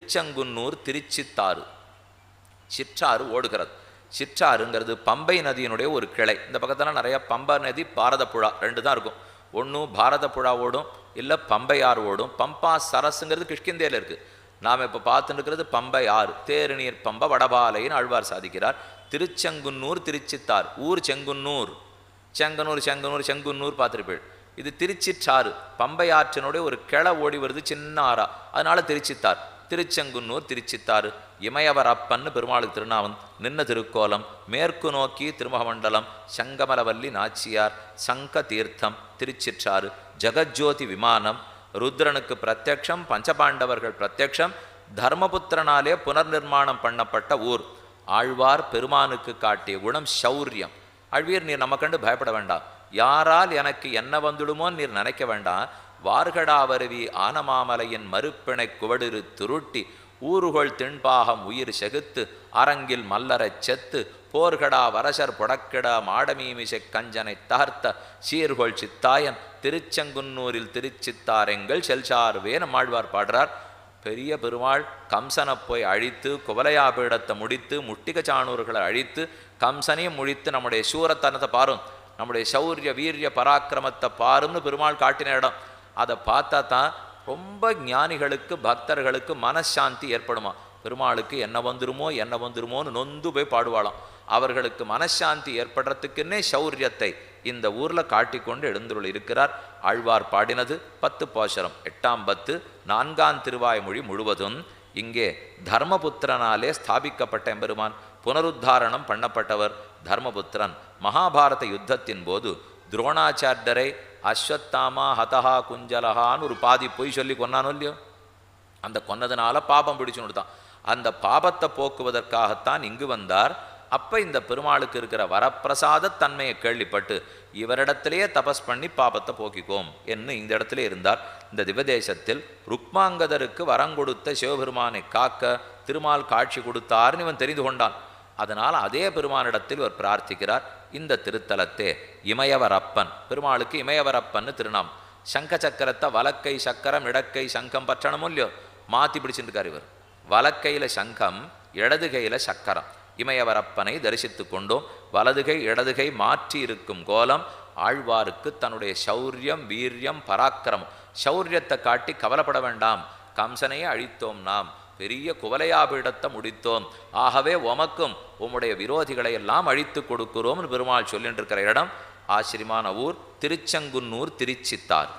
திருச்செங்குன்னூர் திருச்சித்தாறு சிற்றாறு ஓடுகிறது. சிற்றாறுங்கிறது பம்பை நதியினுடைய ஒரு கிளை. இந்த பக்கத்தில் நிறைய பம்பை நதி பாரத புழா ரெண்டு தான் இருக்கும். ஒன்றும் பாரத புழா ஓடும், இல்லை பம்பை ஆறு ஓடும். பம்பா சரஸுங்கிறது கிஷ்கிந்தேல இருக்குது. நாம் இப்போ பார்த்துட்டு இருக்கிறது பம்பை ஆறு. தேருநீர் பம்ப வடபாலைன்னு ஆழ்வார் சாதிக்கிறார். திருச்செங்குன்னூர் திருச்சித்தார். ஊர் செங்குன்னூர், செங்குன்னூர் பார்த்துருப்பேள். இது திருச்சிற்றாறு, பம்பை ஆற்றினுடைய ஒரு கிளை ஓடி வருது, சின்ன ஆறா, அதனால திருச்சித்தார். திருச்செங்குன்னூர் திருச்சித்தாறு. இமயவர் அப்பன்னு பெருமாளுக்கு திருநாமம். நின்ன திருக்கோலம், மேற்கு நோக்கி திருமுகமண்டலம், சங்கமலவல்லி நாச்சியார், சங்க தீர்த்தம் திருச்சிற்றாறு. ஜெகஜோதி விமானம், ருத்ரனுக்கு பிரத்யக்ஷம், பஞ்சபாண்டவர்கள் பிரத்யக்ஷம், தர்மபுத்திரனாலே புனர்நிர்மாணம் பண்ணப்பட்ட ஊர். ஆழ்வார் பெருமானுக்கு காட்டிய குணம் சௌரியம். ஆழ்வீர், நீர் நம்ம கண்டு பயப்பட வேண்டாம், யாரால் எனக்கு என்ன வந்துடுமோன்னு நீர் நினைக்க வேண்டாம். வார்கடாவருவி ஆனமாமலையின் மறுப்பிணை குவடிரு துருட்டி, ஊருகொள் திண்பாகம் உயிர் செகுத்து, அரங்கில் மல்லரச் செத்து, போர்கடா வரசர் புடக்கிட மாடமீமிசை கஞ்சனை தகர்த்த சீர்கொள் சித்தாயன் திருச்செங்குன்னூரில் திருச்சித்தாரெங்கள் செல்சார்வேன ஆழ்வார் பாடுறார். பெரிய பெருமாள் கம்சனை போய் அழித்து, குவலையாபீடத்தை முடித்து, முட்டிக சாணூர்களை அழித்து, கம்சனையும் முழித்து, நம்முடைய சூரத்தனத்தை பாரும், நம்முடைய சௌரிய வீரிய பராக்கிரமத்தை பாரும்னு பெருமாள் காட்டின இடம். அதை பார்த்தா தான் ரொம்ப ஞானிகளுக்கு பக்தர்களுக்கு மனசாந்தி ஏற்படுமா. பெருமாளுக்கு என்ன வந்துருமோன்னு நொந்து போய் பாடுவாளாம். அவர்களுக்கு மனசாந்தி ஏற்படுறதுக்குன்னே சௌரியத்தை இந்த ஊரில் காட்டிக்கொண்டு எழுந்துள்ள இருக்கிறார். ஆழ்வார் பாடினது 10 பாசுரம், 8ஆம் 10, 4ஆம் திருவாய்மொழி முழுவதும். இங்கே தர்மபுத்திரனாலே ஸ்தாபிக்கப்பட்ட எம்பெருமான், புனருத்தாரணம் பண்ணப்பட்டவர் தர்மபுத்திரன். மகாபாரத யுத்தத்தின் போது துரோணாச்சாரியரை அஸ்வத்தாமா ஹதஹா குஞ்சலஹான்னு ஒரு பாதி பொய் சொல்லி கொன்னானோ இல்லையோ, அந்த கொன்னதுனால பாபம் பிடிச்சுன்னு தான். அந்த பாபத்தை போக்குவதற்காகத்தான் இங்கு வந்தார். அப்போ இந்த பெருமாளுக்கு இருக்கிற வரப்பிரசாத தன்மையை கேள்விப்பட்டு இவரிடத்திலேயே தபஸ் பண்ணி பாபத்தை போக்கிக்கோம் என்று இந்த இடத்துல இருந்தார். இந்த திவதேசத்தில் ருக்மாங்கதருக்கு வரங்கொடுத்த சிவபெருமானை காக்க திருமால் காட்சி கொடுத்தார்னு இவன் தெரிந்து கொண்டான். அதனால் அதே பெருமானிடத்தில் இவர் பிரார்த்திக்கிறார். இந்த திருத்தலத்தே இமயவரப்பன், பெருமாளுக்கு இமயவரப்பன்னு திருநாம். சங்க சக்கரத்தை வலக்கை சக்கரம் இடக்கை சங்கம் பற்றணுமோ இல்லையோ, மாற்றி பிடிச்சிட்டு இருக்கார் இவர். வலக்கையில் சங்கம், இடதுகையில் சக்கரம். இமயவரப்பனை தரிசித்து கொண்டோம். வலதுகை இடதுகை மாற்றி இருக்கும் கோலம் ஆழ்வாருக்கு தன்னுடைய சௌரியம் வீரியம் பராக்கிரமம். சௌரியத்தை காட்டி கவலைப்பட வேண்டாம், கம்சனையே அழித்தோம், நாம் பெரிய குவலையாபீடத்தை முடித்தோம், ஆகவே உமக்கும் உம்முடைய விரோதிகளை எல்லாம் அழித்து கொடுக்கிறோம்னு பெருமாள் சொல்லிட்டு இருக்கிற இடம் ஆச்சரியமான ஊர் திருச்செங்குன்னூர் திருச்சித்தார்.